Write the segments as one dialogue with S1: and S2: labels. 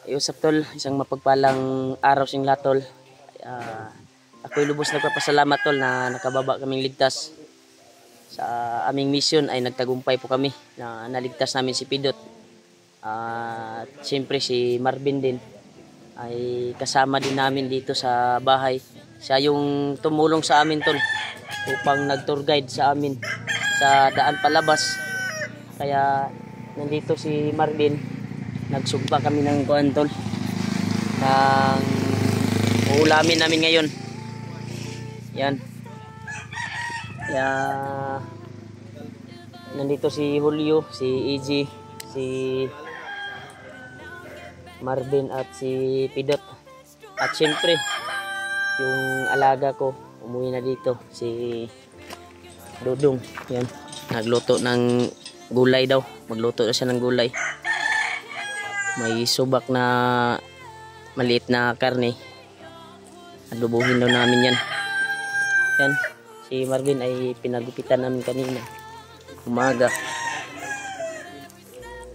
S1: Iusap tol, isang mapagpalang araw sing lahat tol. Ako'y lubos nagpapasalamat tol na nakababa kaming ligtas. Sa aming mission ay nagtagumpay po kami na naligtas namin si Pidot. At siyempre si Marvin din ay kasama din namin dito sa bahay. Siya yung tumulong sa amin tol upang nag-tour guide sa amin sa daan palabas. Kaya nandito si Marvin. Nagsugpa kami ng kuan tol. Ng uulamin namin ngayon. Yan. Kaya nandito si Julio, si EG, si Marvin at si Pidot. At syempre yung alaga ko umuwi na dito, si Dudong. Yan. Nagluto ng gulay daw. Magluto na siya ng gulay. May subak na maliit na karne. Adobohin daw namin yan. Yan. Si Marvin ay pinagupitan namin kanina. Umaga.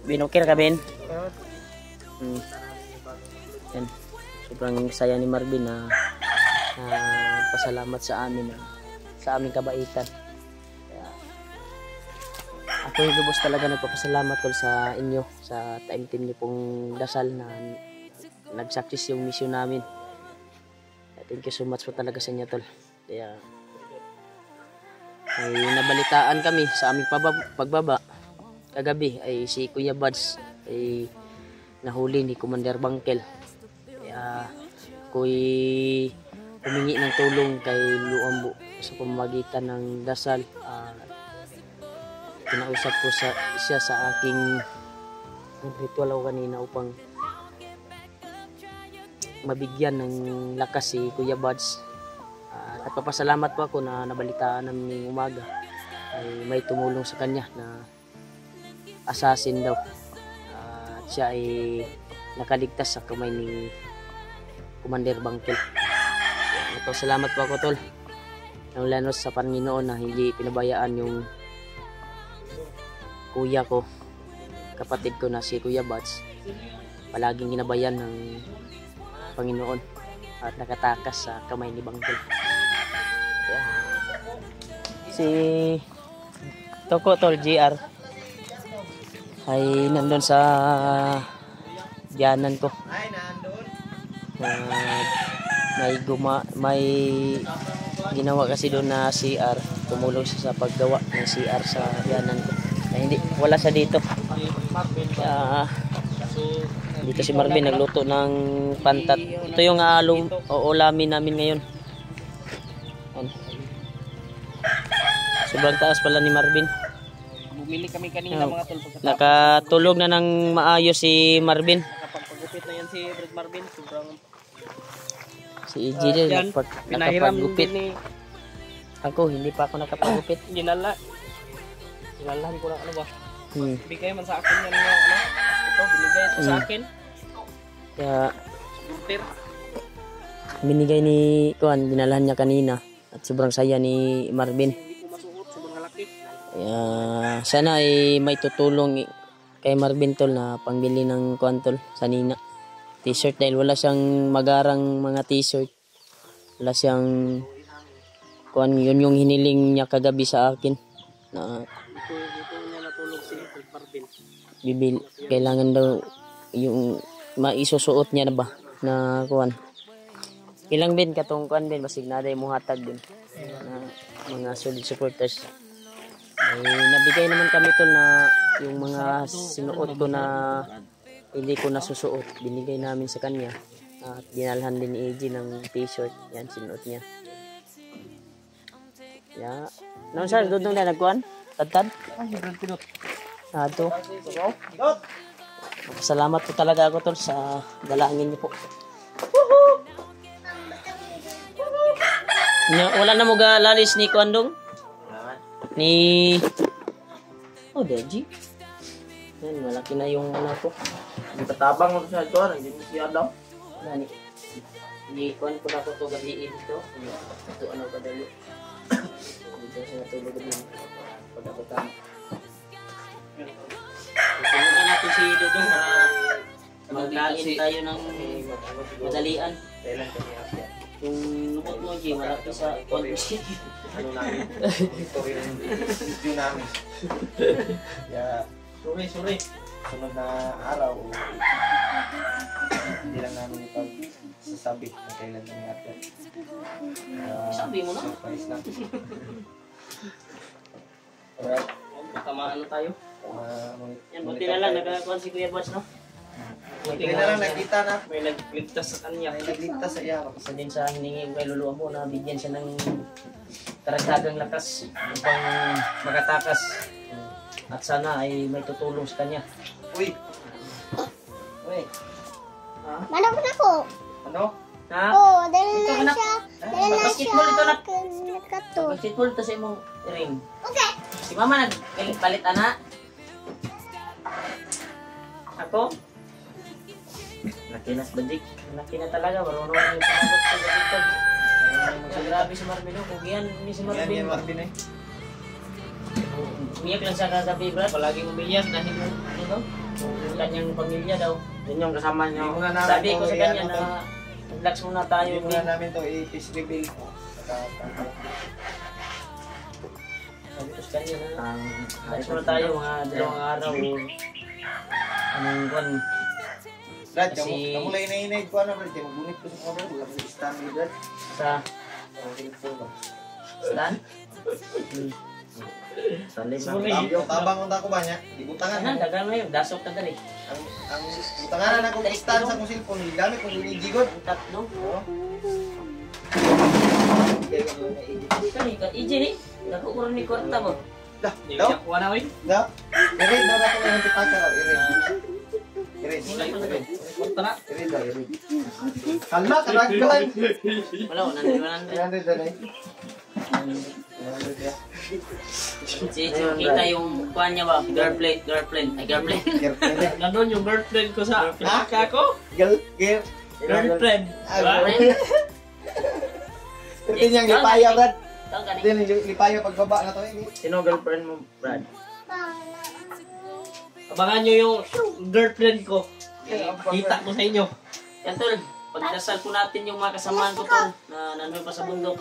S1: Binukir ka, Ben? Yan. Sobrang saya ni Marvin na pasalamat sa amin. Sa aming kabaitan. Ako yung lubos talaga nagpapasalamat tol sa inyo sa time team niyo pong dasal na nag-success yung mission namin. Thank you so much po talaga sa inyo tol. Kaya ay nabalitaan kami sa aming pagbaba kagabi ay si Kuya Buds ay nahuli ni Commander Bangkel. Kaya ako'y humingi ng tulong kay Luambo sa pamamagitan ng dasal. Kinausap ko siya sa aking ritual ako kanina upang mabigyan ng lakas si Kuya Buds. Nagpapasalamat po ako na nabalitaan namin umaga ay may tumulong sa kanya na assassin daw. At siya ay nakaligtas sa kamay ni Commander Bangkel. Nagpapasalamat po ako tol. Ang lanos sa Panginoon na hindi pinabayaan yung kuya ko, kapatid ko na si Kuya Buds. Palaging ginabayan ng Panginoon at nakatakas sa kamay ni Bangkel. Yeah. Si Toko tol GR ay nandun sa diyanan ko. May ginawa kasi doon na CR. Tumulong siya sa paggawa ng CR sa diyanan ko. Hindi, wala siya dito. Dito si Marvin nagluto ng pantat. Ito yung uulamin namin ngayon. Sobrang taas pala ni Marvin.
S2: Bumili kami kanina mga tol.
S1: Nakatulog na ng maayos si Marvin.
S2: Nakapagpagupit na yan si Fred Marvin. Sobrang
S1: si EG din nakapagupit. Ako hindi pa ako nakapagupit.
S2: Inalahan ko lang ano ba? Bigay man sa akin yan yung ano. Ito, binigay ito sa akin.
S1: Kaya
S2: Gulter.
S1: binigay ni Kuan, dinalahan niya kanina. At sobrang saya ni Marvin.
S2: Hindi ko masuot, sobrang laki.
S1: Kaya sana ay may tutulong kay Marvin tol na pangbili ng Kuan tol sa Nina. T-shirt dahil wala siyang magarang mga t-shirt. Wala siyang Kuan, yun yung hiniling niya kagabi sa akin. Na
S2: dito niya natulog si Fred Marvin.
S1: Kailangan daw yung maisusuot niya na ba na Kuan. Ilang bin katong Kuan bin basig na day mo hatag din na mga solid supporters. Ay nabigay naman kami tol na yung mga sinuot ko na hindi ko nasusuot, binigay namin sa kanya. At dinalhan din ni AG ng t-shirt. Yan sinuot niya. Ya. Noon sir, dudong na nagkuhan? Tad-tad?
S2: Ay, Brad Pidot.
S1: Ito. Salamat po talaga ako tol sa dalangin niyo po. Wala na mo lalis ni Kuandong? Ni Deji. Yan, malaki na yung ano ko.
S2: Ang tatabang mo sa ito, hindi mo siya daw.
S1: Nani. Hindi ko na ko to gabi dito. Ito ano ba dali? Dito sa natulog din. Pagkakutan. Tingnan natin si Dudong na maglain tayo ng madalian.
S2: Kailan kami akya?
S1: Yung lupot mo, G, malaki sa conversation.
S2: Ano namin? History ng video namin. Kaya, sorry. Sunod na araw, hindi lang namin ipagsasabi kung kailan kami akya.
S1: Sabi mo na.
S2: Surprise lang. Alright.
S1: Tamaan na tayo. Yan, buti
S2: monitor
S1: na lang,
S2: tayo.
S1: nagkakakuan si Kuya Boss, no?
S2: Buti na lang, nakita na.
S1: May nagligtas sa kanya.
S2: May nagligtas sa iya.
S1: Isa din sa hiningi ko kay Lolo mo na bigyan siya ng karagdagang lakas upang makatakas. At sana ay may tutulong sa kanya.
S2: Uy!
S1: Ha?
S3: Manok na ko.
S2: Ano?
S1: Ha?
S3: Oo, dahil
S1: Ito,
S3: na
S1: anak.
S3: siya. Dahil na siya.
S1: Basketball ito, anak.
S3: Nakato.
S1: Basketball to sa imong ring.
S3: Okay.
S1: Si Mama nagpalit ana. Ako? Nakinas badik. Laki na talaga. Marunong yung pangagot sa badik. Grabe si Marvin. Kung yan ni si Marvin.
S2: Yan Marvin eh.
S1: Umiyak lang siya kagabi, Brad. Palaging umiyak dahil yung kanyang pamilya daw. Yun yung kasama niya.
S2: Hindi muna namin
S1: Sabi ko
S2: to
S1: sa kanya na relax muna tayo.
S2: Hindi muna namin to i-peace reveal.
S1: Sabi ko sa kanya na relax muna tayo mga 2 araw. Anong kwan?
S2: Brad,
S1: Kasi-
S2: kamu lang inainay ko ano, Brad. Magunit ko sa mga Brad. Wala ko sa stand ni Brad.
S1: Sa
S2: Ang telephone ba?
S1: stand? Salim na.
S2: Tabang kong tako ba niya? Ibutangan
S1: Ano,
S2: mo.
S1: dagan mo yun. Dasok na dali.
S2: Ang butanganan ako stand sa kong cellphone. Gamit kong ginigigod.
S1: Ang tatlo.
S2: Kaya ko na i-edit.
S1: Kani, iji ni. Nakukuran ni kwarta mo.
S2: Dah, daw.
S1: Kuha na, oy.
S2: Dah. I-read daw na kung yung pitaka raw. I-read. I-read.
S1: Kwarta na.
S2: I-read daw, i-read. Hala, karagdagan.
S1: Wala, 100.
S2: 300 daw na eh. 300 ya.
S1: Si kita yung kuha niya ba? Girlfriend. Ay, girlfriend.
S2: Girlfriend.
S4: Nandun yung girlfriend ko sa pinaka ko. Girlfriend.
S2: Ito niyang lipaya, Brad.
S1: Tawag ka
S2: Ito
S1: ni.
S2: niyang lipaya pagbaba na to eh.
S4: Sino girlfriend mo, Brad? Abangan nyo yung girlfriend ko. Kita ko sa inyo.
S1: Yan, tol. Pagdasal po natin yung mga kasamaan ko, tol, na nandun pa sa bundok.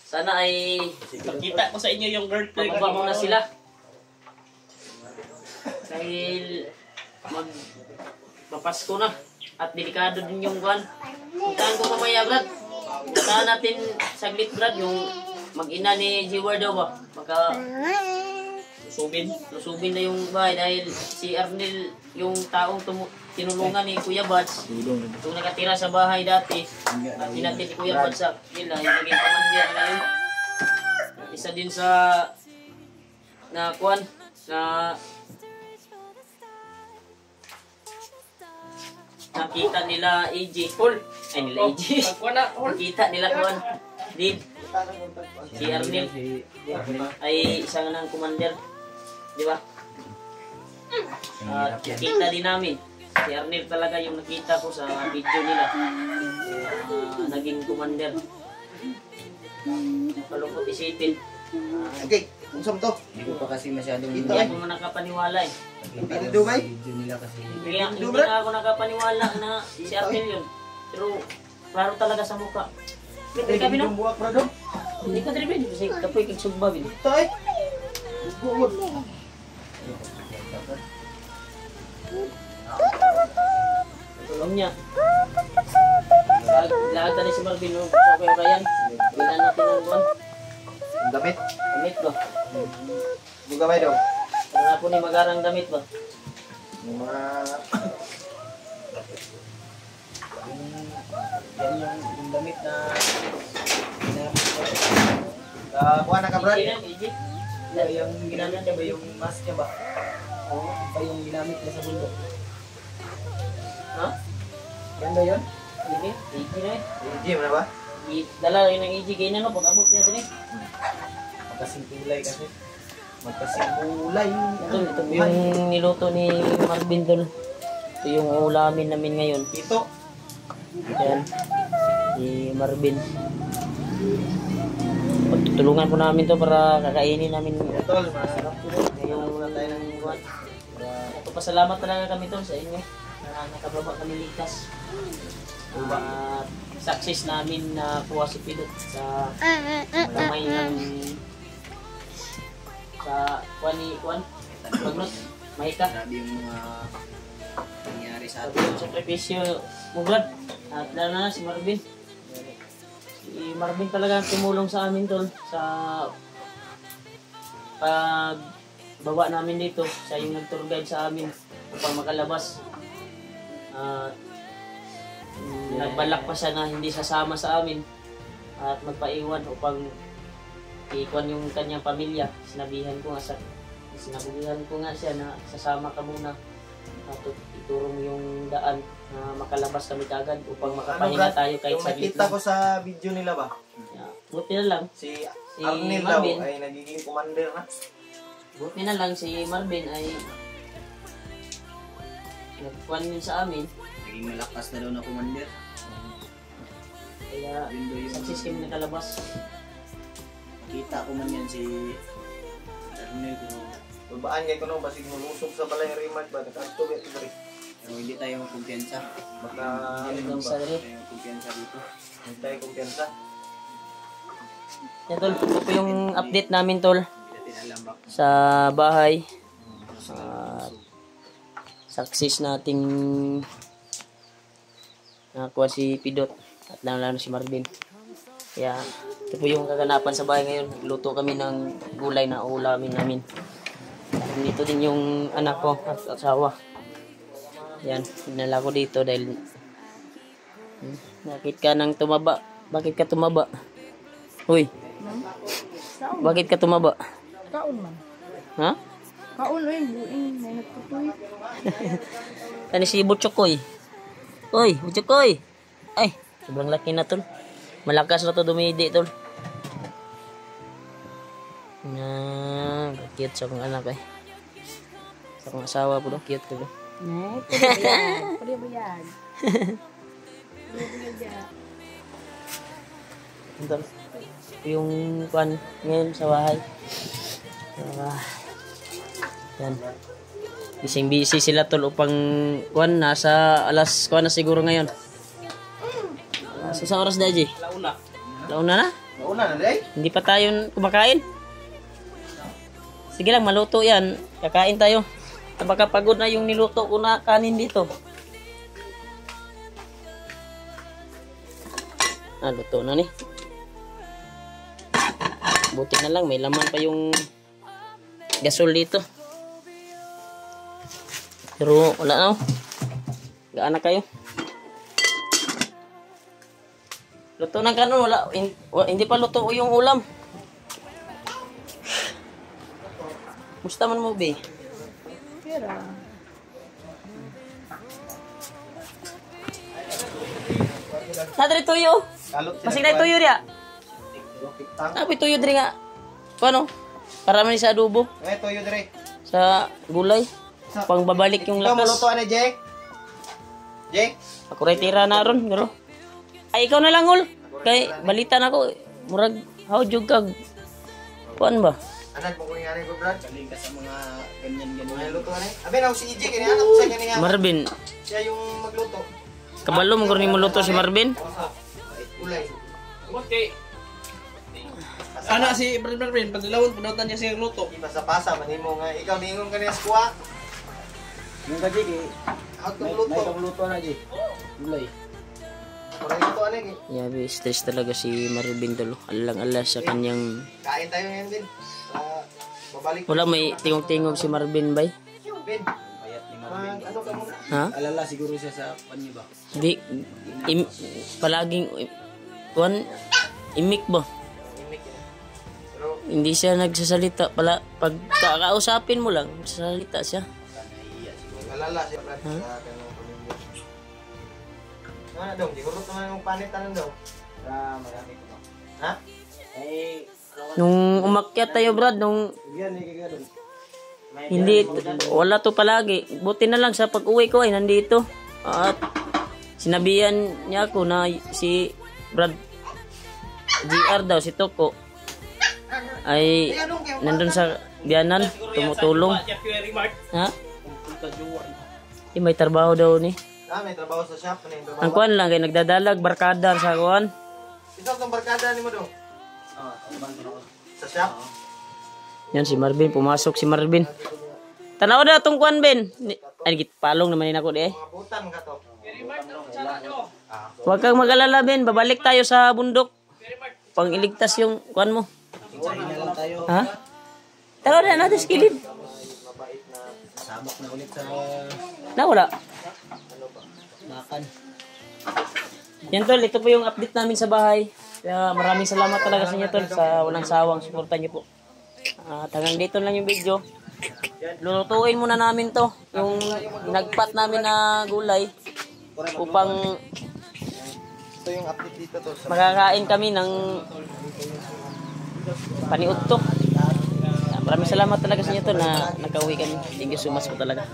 S1: Sana ay
S4: Kita ko sa inyo yung girlfriend
S1: magbaba
S4: ko.
S1: muna sila. Dahil mapasko na. At delikado din yung buwan. Puntahan ko mamaya, Brad. Puntahan natin saglit, Brad, yung mag-ina ni G-Word daw ba? Baka lusubin na yung bahay dahil si Arnel yung taong tinulungan ni Kuya Bats. Yung nakatira sa bahay dati. At hinatid ni Kuya Bats sa nila. Yung naging commander ngayon. Isa din sa na kuwan na nakita nila AJ. Ay, nila AJ. Nakita nila kuwan. Did si Arnel ay isa nga ng commander. Di ba? At nakita din namin. Si Arnel talaga yung nakita ko sa video nila. Naging commander. Malungkot isipin.
S2: Okay, unsam to.
S5: Hindi ko pa kasi masyadong
S2: Ito
S1: Hindi
S2: ay.
S1: ako nakapaniwala eh.
S2: Hindi dumay.
S5: video nila kasi.
S1: Hindi na ako nakapaniwala na si Arnel yun. Pero klaro talaga sa mukha. Hindi kami no?
S2: buwak Brad.
S1: Hindi ko dribin. Kasi kapoy kag sugba bin.
S2: Ito ay. Buwak.
S1: Tulong niya. Lahat na si Marvin no? Sa Kuya Ryan. Bilan natin ang buwan.
S2: Damit.
S1: Damit ba?
S2: Bugamay daw.
S1: Wala po ni magarang damit ba?
S2: Yung mga yung damit na kuha na ka Brad.
S1: Egypt.
S2: Yung ginamit niya ba yung mask niya ba? Oo, pa yung ginamit niya sa bundok.
S1: Ha?
S2: Yan ba yun?
S1: Hindi. EG na eh.
S2: Gym na ba?
S1: Dala rin ng EG kayo na no. Pag-abot niya din eh.
S2: Magkasing kulay kasi. Magkasing kulay.
S1: Ito yung niluto ni Marvin doon. Ito yung ulamin namin ngayon.
S2: Ito.
S1: Yan. Si Marvin. Pagtutulungan po namin to para kakainin namin
S2: Ito, masarap po.
S1: yung
S2: Muna tayo ng
S1: buwan. Ito pasalamat talaga kami to sa inyo. na nakababa kami ligtas. Success namin na kuha si Pidot sa kamay ng sa Kwan Magnus Mahika.
S5: Grabe yung mga nangyari sa
S1: Sabi
S5: atin.
S1: yung sakripisyo mo, Brad. At lalo na si Marvin. Si Marvin talaga ang tumulong sa amin tol sa pagbaba namin dito. Siya yung nag-tour guide sa amin upang makalabas. Nagbalak pa siya na hindi sasama sa amin at magpaiwan upang ikuan yung kanyang pamilya. Sinabihan ko nga siya na sasama ka muna at ituro mo yung daan na makalabas kami kagad upang makapahinga tayo kahit
S2: Yung
S1: sa
S2: nakita ko sa video nila ba?
S1: Yeah. Buti na lang
S2: Si Arnel daw
S1: Marvin.
S2: ay nagiging commander na.
S1: Buti na lang si Marvin ay nagkuhan yun sa amin.
S5: Naging malakas na daw na commander.
S1: Kaya
S5: Yun daw yung
S1: success kami nakalabas.
S5: nakita ko man yan si Arnel pero
S2: Babaan kay kuno basig mulusog sa balay remat ba nakasto ba ito diri.
S5: pero hindi tayo kumpiyansa.
S2: Baka
S1: Hanggang sa
S5: Hindi tayo kumpiyansa dito.
S2: hindi tayo kumpiyansa.
S1: Yan tol, ito po yung update namin tol
S5: Hindi natin alam ba.
S1: sa bahay. Success nating nakakuha si Pidot at lalo si Marvin. Kaya ito po yung kaganapan sa bahay ngayon. Nagluto kami ng gulay na ulamin namin. Dito din yung anak ko at asawa. Yan, dinala ko dito dahil bakit ka nang tumaba? Bakit ka tumaba? Uy. Bakit ka tumaba?
S6: Kaon man.
S1: Ha?
S6: Kaon rin, buing, may nagtutoy.
S1: Tani si Butchokoy. Uy, Butchokoy. Ay, sobrang laki na tol. Malakas na to dumidi tol. Na, cute sa akong anak eh. Sa akong asawa po, cute ko.
S6: Nay, pwede ba yan? Pwede ba yan?
S1: Tol. Yung kwan ngayon sa bahay. Yan. Bising-busy sila tol upang kwan nasa alas kwan na siguro ngayon. Sa oras daji. Launa na?
S2: Mauna na day.
S1: Hindi pa tayo kumakain. Sige lang, maluto yan. Kakain tayo. Baka pagod na yung niluto ko na kanin dito. Luto na ni. Buti na lang, may laman pa yung gasol dito. Pero wala na. Gaan na kayo. Luto ng kanon, hindi pa luto yung ulam. Musta man mo, be?
S6: Pera.
S1: Nadri tuyo.
S2: Kalot sila.
S1: Masig na tuyo dia.
S2: Kitang.
S1: Sabi tuyo diri nga. Paano? Para man sa adobo,
S2: Eh toyo dire.
S1: sa gulay. Pang babalik yung
S2: Ikaw
S1: lakas.
S2: malutuan ni Jake. Jake.
S1: Ako retira na ron, garo. Ay, ikaw na lang, ul. Kay, balita na ko. Murag, how jug kag. Kuan ba?
S2: Anak mo kung ngani ko brad.
S5: Galing ka sa mga ganyan-ganyan.
S2: May lutuan eh. Abi na si Jake kini anak sa kani.
S1: Marvin,
S2: Siya yung magluto.
S1: kabalo mo kung mo luto si Marvin.
S2: Ulay.
S4: Okay. Ana si Marvin, padalawon punutan niya siya luto.
S2: Iba sa pasa manimo nga ikaw ningon kani sa kuha.
S5: Yung gaji kay
S2: Ako
S5: may
S2: luto.
S5: luto na ji. Gulay.
S2: Wala luto ani.
S1: Yabi, stress talaga si Marvin tolo. Alang-ala sa kanyang...
S2: Kain tayo ngayon din. Babalik.
S1: Wala, may tingog-tingog si Marvin, bay.
S2: Yung bin.
S5: Payat ni Marvin.
S2: Ano ka muna?
S1: Ha?
S5: Alala siguro siya sa panyo ba?
S1: Di, palaging, kuan, imik ba?
S2: Imik yan. Pero
S1: Hindi siya nagsasalita. Pag kakausapin mo lang, sasalita siya.
S2: nalala siya brad sa kanyang pamilya. Ano daw, siguro naman yung panitan daw.
S5: Marami ko.
S2: Ha?
S5: Eh,
S1: Nung umakyat tayo, Brad, nung
S5: yan ni kagado.
S1: hindi, wala to palagi. Buti na lang sa pag-uwi ko ay nandito. At sinabihan niya ako na si Brad GR daw, si Toko, ay nandun sa biyanan, tumutulong. Ha? May trabaho daw ni.
S2: May trabaho sa shop. Ano yung trabaho?
S1: Ang kuan lang kay nagdadalag barkada sa kuan.
S2: Isa itong barkada ni mo do? Sa shop?
S1: Yan si Marvin, pumasok si Marvin. Tanaw na tong kuan Ben. Ay git palong naman ako di eh.
S2: Mga butan ka to.
S1: Huwag kang mag-alala Ben, babalik tayo sa bundok. Pang iligtas yung kuan mo.
S5: Hintayin na lang tayo.
S1: Ha? Tanaw na natin sa kilid.
S5: Sabak na ulit sa
S1: Nawala.
S5: makan.
S1: Yan tol, ito po yung update namin sa bahay. Kaya maraming salamat talaga sa inyo tol sa walang sawang suporta niyo po. At hanggang dito lang yung video. Lulutuin muna namin to, yung nagpat namin na gulay upang
S2: Ito yung update dito to.
S1: makakain kami ng paniudto. Maraming salamat talaga sa inyo tol na nakauwi kami. Thank you so much po talaga.